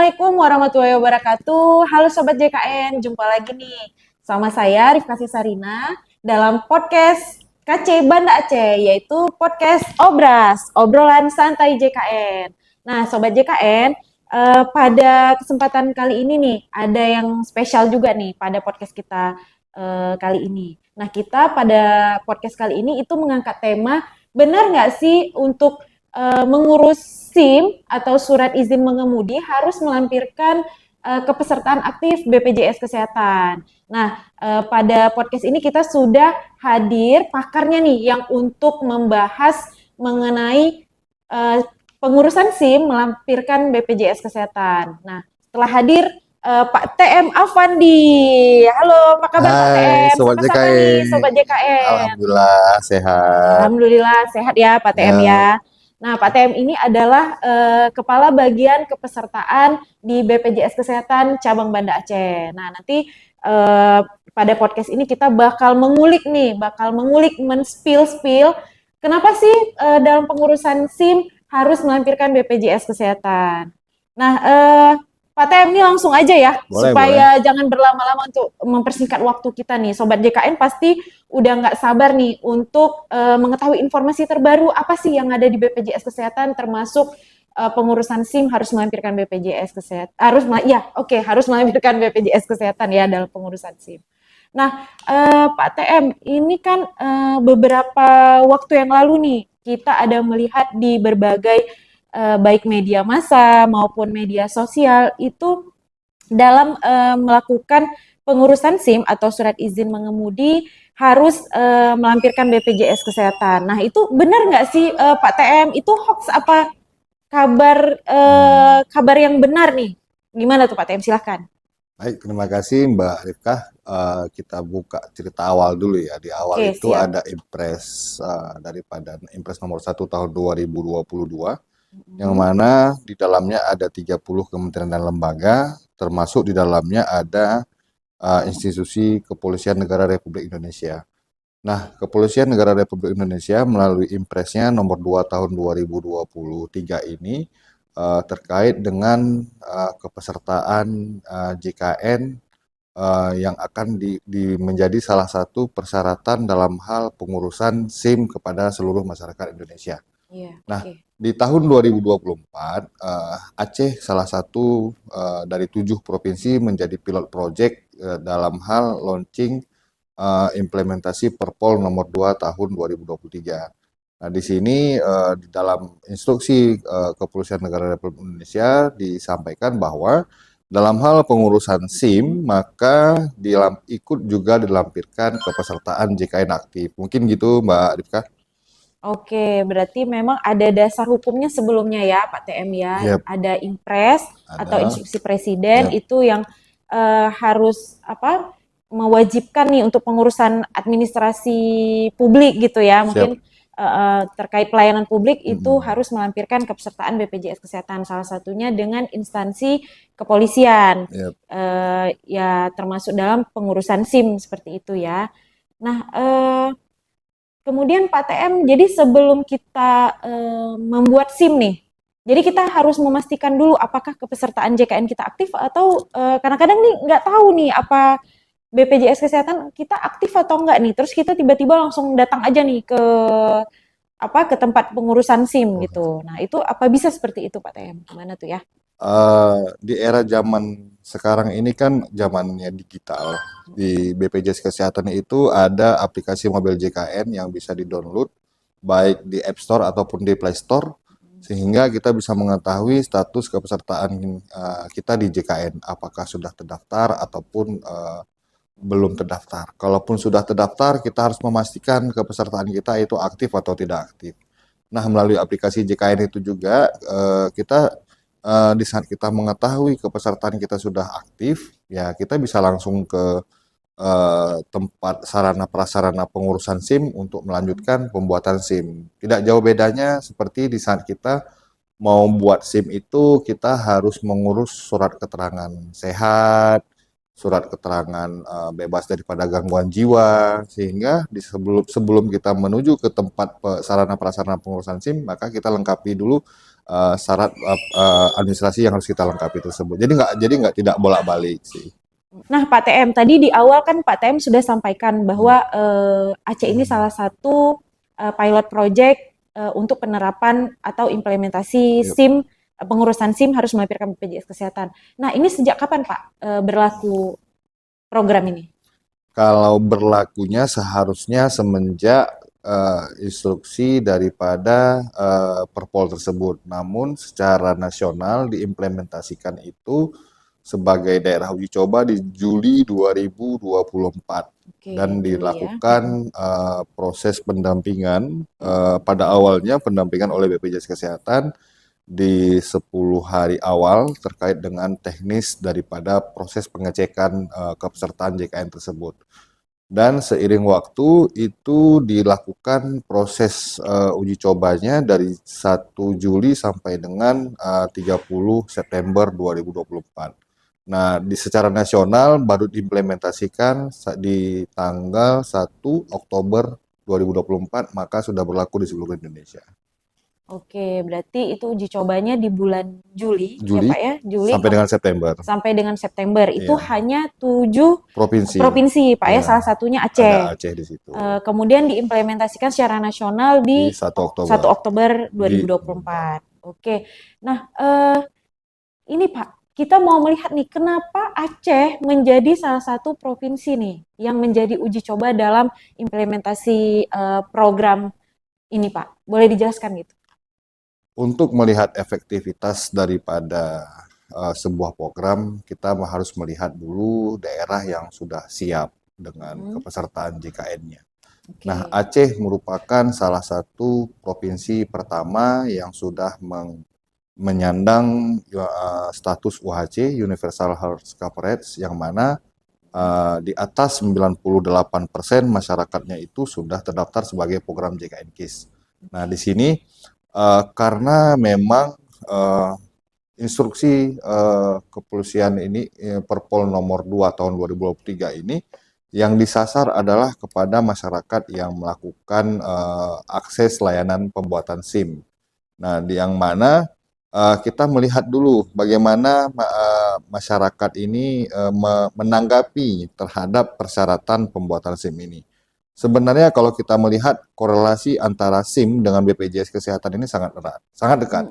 Assalamualaikum warahmatullahi wabarakatuh. Halo Sobat JKN, jumpa lagi nih sama saya Rifka Sarina dalam podcast KC Banda Aceh, yaitu podcast Obras, obrolan santai JKN. Nah Sobat JKN, pada kesempatan kali ini nih, ada yang spesial juga nih pada podcast kita kali ini. Nah kita pada podcast kali ini itu mengangkat tema, benar nggak sih untuk mengurus SIM atau surat izin mengemudi harus melampirkan kepesertaan aktif BPJS Kesehatan. Nah, pada podcast ini kita sudah hadir pakarnya nih yang untuk membahas mengenai pengurusan SIM melampirkan BPJS Kesehatan. Nah, setelah hadir Pak TM Afandi. Halo, apa kabar Pak Hai TM? Sobat Sapa-sapa nih JKN, Sobat JKN. Alhamdulillah sehat. Alhamdulillah sehat ya Pak TM Ya, ya. Nah, Pak TM ini adalah Kepala Bagian Kepesertaan di BPJS Kesehatan Cabang Banda Aceh. Nah, nanti pada podcast ini kita bakal mengulik nih, men-spill kenapa sih dalam pengurusan SIM harus melampirkan BPJS Kesehatan. Nah, Pak TM ini langsung aja ya, boleh. supaya jangan berlama-lama untuk mempersingkat waktu kita nih. Sobat JKN pasti udah nggak sabar nih untuk mengetahui informasi terbaru apa sih yang ada di BPJS Kesehatan, termasuk pengurusan SIM harus melampirkan BPJS Kesehatan. Harus melampirkan BPJS Kesehatan ya dalam pengurusan SIM. Nah, Pak TM, ini kan beberapa waktu yang lalu nih kita ada melihat di berbagai baik media massa maupun media sosial itu dalam melakukan pengurusan SIM atau surat izin mengemudi harus melampirkan BPJS Kesehatan. Nah, itu benar nggak sih Pak TM? Itu hoax apa kabar yang benar nih? Gimana tuh Pak TM? Silahkan. Baik, terima kasih Mbak Rifkah. Kita buka cerita awal dulu ya. Di awal Oke, itu siap. ada Impres daripada Impres nomor 1 tahun 2022, yang Hmm. mana di dalamnya ada 30 kementerian dan lembaga, termasuk di dalamnya ada institusi Kepolisian Negara Republik Indonesia. Nah, Kepolisian Negara Republik Indonesia melalui Impresnya nomor 2 tahun 2023 ini terkait dengan kepesertaan JKN yang akan menjadi salah satu persyaratan dalam hal pengurusan SIM kepada seluruh masyarakat Indonesia. Iya, Nah, oke. di tahun 2024, Aceh salah satu dari 7 provinsi menjadi pilot project dalam hal launching implementasi Perpol nomor 2 tahun 2023. Nah, di sini di dalam instruksi Kepolisian Negara Republik Indonesia disampaikan bahwa dalam hal pengurusan SIM maka ikut juga dilampirkan kepesertaan JKN aktif. Mungkin gitu Mbak Rifka. Oke, berarti memang ada dasar hukumnya sebelumnya ya, Pak TM ya. Yap, Ada impres atau ada. instruksi presiden Yap. itu yang harus mewajibkan nih untuk pengurusan administrasi publik gitu ya. Siap. Mungkin terkait pelayanan publik itu Mm-mm. harus melampirkan kepesertaan BPJS Kesehatan. Salah satunya dengan instansi kepolisian. Yap. Ya termasuk dalam pengurusan SIM seperti itu ya. Nah, kemudian Pak TM, jadi sebelum kita membuat SIM nih, jadi kita harus memastikan dulu apakah kepesertaan JKN kita aktif atau kadang-kadang nih nggak tahu nih apa BPJS Kesehatan kita aktif atau enggak nih. Terus kita tiba-tiba langsung datang aja nih ke tempat pengurusan SIM gitu. Nah, itu apa bisa seperti itu Pak TM? Gimana tuh ya? Di era zaman sekarang ini kan zamannya digital. Di BPJS Kesehatan itu ada aplikasi mobil JKN yang bisa di-download baik di App Store ataupun di Play Store, sehingga kita bisa mengetahui status kepesertaan kita di JKN, apakah sudah terdaftar ataupun belum terdaftar. Kalaupun sudah terdaftar, kita harus memastikan kepesertaan kita itu aktif atau tidak aktif. Nah, melalui aplikasi JKN itu juga kita di saat kita mengetahui kepesertaan kita sudah aktif, ya kita bisa langsung ke tempat sarana prasarana pengurusan SIM untuk melanjutkan pembuatan SIM. Tidak jauh bedanya seperti di saat kita mau buat SIM itu kita harus mengurus surat keterangan sehat, surat keterangan bebas daripada gangguan jiwa, sehingga sebelum kita menuju ke tempat sarana prasarana pengurusan SIM, maka kita lengkapi dulu syarat administrasi yang harus kita lengkapi tersebut. Jadi nggak tidak bolak-balik sih. Nah, Pak TM, tadi di awal kan Pak TM sudah sampaikan bahwa Aceh ini salah satu pilot project untuk penerapan atau implementasi Yuk. SIM, pengurusan SIM harus melampirkan BPJS Kesehatan. Nah, ini sejak kapan Pak berlaku program ini? Kalau berlakunya seharusnya semenjak instruksi daripada Perpol tersebut. Namun secara nasional diimplementasikan itu sebagai daerah uji coba di Juli 2024 Oke, dan Juli ya. dilakukan proses pendampingan pada awalnya pendampingan oleh BPJS Kesehatan di 10 hari awal terkait dengan teknis daripada proses pengecekan kepesertaan JKN tersebut. Dan seiring waktu itu dilakukan proses uji cobanya dari 1 Juli sampai dengan 30 September 2024. Nah, secara nasional baru diimplementasikan di tanggal 1 Oktober 2024, maka sudah berlaku di seluruh Indonesia. Oke, berarti itu uji cobanya di bulan Juli, ya Juli Pak ya? Juli sampai dengan September. sampai dengan September. Itu Iya. hanya 7 Provinsi. provinsi, Pak ya, Iya. salah satunya Ada Aceh. Aceh di situ. Kemudian diimplementasikan secara nasional Di di 1 Oktober. 1 Oktober 2024. Oke. Nah, ini Pak, kita mau melihat nih, kenapa Aceh menjadi salah satu provinsi nih yang menjadi uji coba dalam implementasi program ini, Pak? Boleh dijelaskan gitu? Untuk melihat efektivitas daripada sebuah program, kita harus melihat dulu daerah yang sudah siap dengan kepesertaan JKN-nya. Oke. Nah, Aceh merupakan salah satu provinsi pertama yang sudah menyandang status UHC, Universal Health Coverage, yang mana di atas 98% masyarakatnya itu sudah terdaftar sebagai program JKN KIS. Nah, di sini karena memang instruksi kepolisian ini Perpol nomor 2 tahun 2023 ini yang disasar adalah kepada masyarakat yang melakukan akses layanan pembuatan SIM. Nah, di yang mana kita melihat dulu bagaimana masyarakat ini menanggapi terhadap persyaratan pembuatan SIM ini. Sebenarnya kalau kita melihat korelasi antara SIM dengan BPJS Kesehatan ini sangat erat, sangat dekat.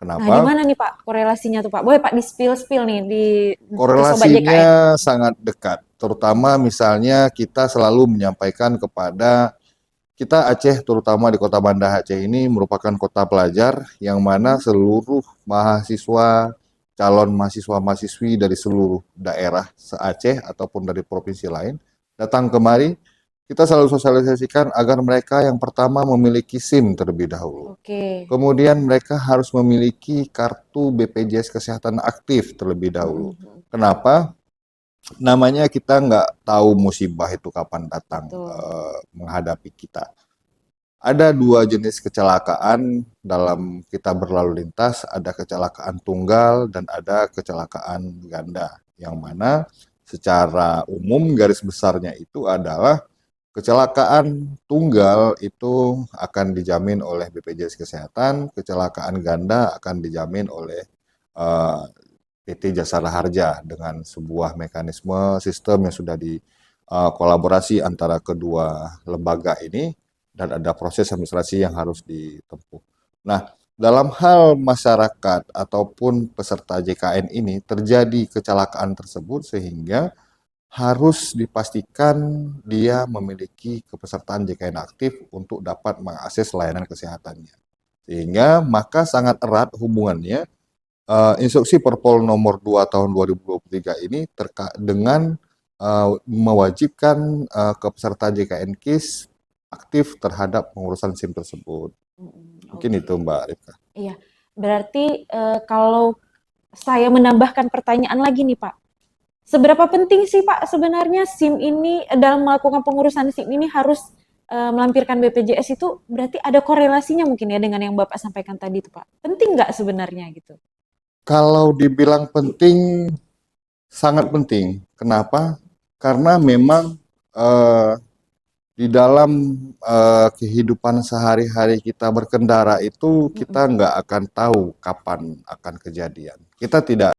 Nah, Kenapa? gimana nih Pak korelasinya tuh Pak? Boleh Pak di-spill nih di Sobat JKN? Korelasinya sangat dekat, terutama misalnya kita selalu menyampaikan kepada kita Aceh, terutama di Kota Banda Aceh ini merupakan kota pelajar yang mana seluruh mahasiswa, calon mahasiswa-mahasiswi dari seluruh daerah se-Aceh ataupun dari provinsi lain datang kemari. Kita selalu sosialisasikan agar mereka yang pertama memiliki SIM terlebih dahulu. Oke. Kemudian mereka harus memiliki kartu BPJS Kesehatan aktif terlebih dahulu. Kenapa? Namanya kita nggak tahu musibah itu kapan datang menghadapi kita. Ada 2 jenis kecelakaan dalam kita berlalu lintas, ada kecelakaan tunggal dan ada kecelakaan ganda. Yang mana secara umum garis besarnya itu adalah kecelakaan tunggal itu akan dijamin oleh BPJS Kesehatan, kecelakaan ganda akan dijamin oleh PT Jasara Harja dengan sebuah mekanisme sistem yang sudah kolaborasi antara kedua lembaga ini dan ada proses administrasi yang harus ditempuh. Nah, dalam hal masyarakat ataupun peserta JKN ini terjadi kecelakaan tersebut sehingga harus dipastikan dia memiliki kepesertaan JKN aktif untuk dapat mengakses layanan kesehatannya. Sehingga maka sangat erat hubungannya instruksi Perpol nomor 2 tahun 2023 ini terkait dengan mewajibkan kepeserta JKN KIS aktif terhadap pengurusan SIM tersebut. Mungkin itu Mbak Rifka. Iya, berarti kalau saya menambahkan pertanyaan lagi nih Pak, seberapa penting sih Pak sebenarnya SIM ini dalam melakukan pengurusan SIM ini harus melampirkan BPJS itu berarti ada korelasinya mungkin ya dengan yang Bapak sampaikan tadi itu Pak. Penting nggak sebenarnya gitu? Kalau dibilang penting, sangat penting. Kenapa? Karena memang di dalam kehidupan sehari-hari kita berkendara itu kita nggak akan tahu kapan akan kejadian. Kita tidak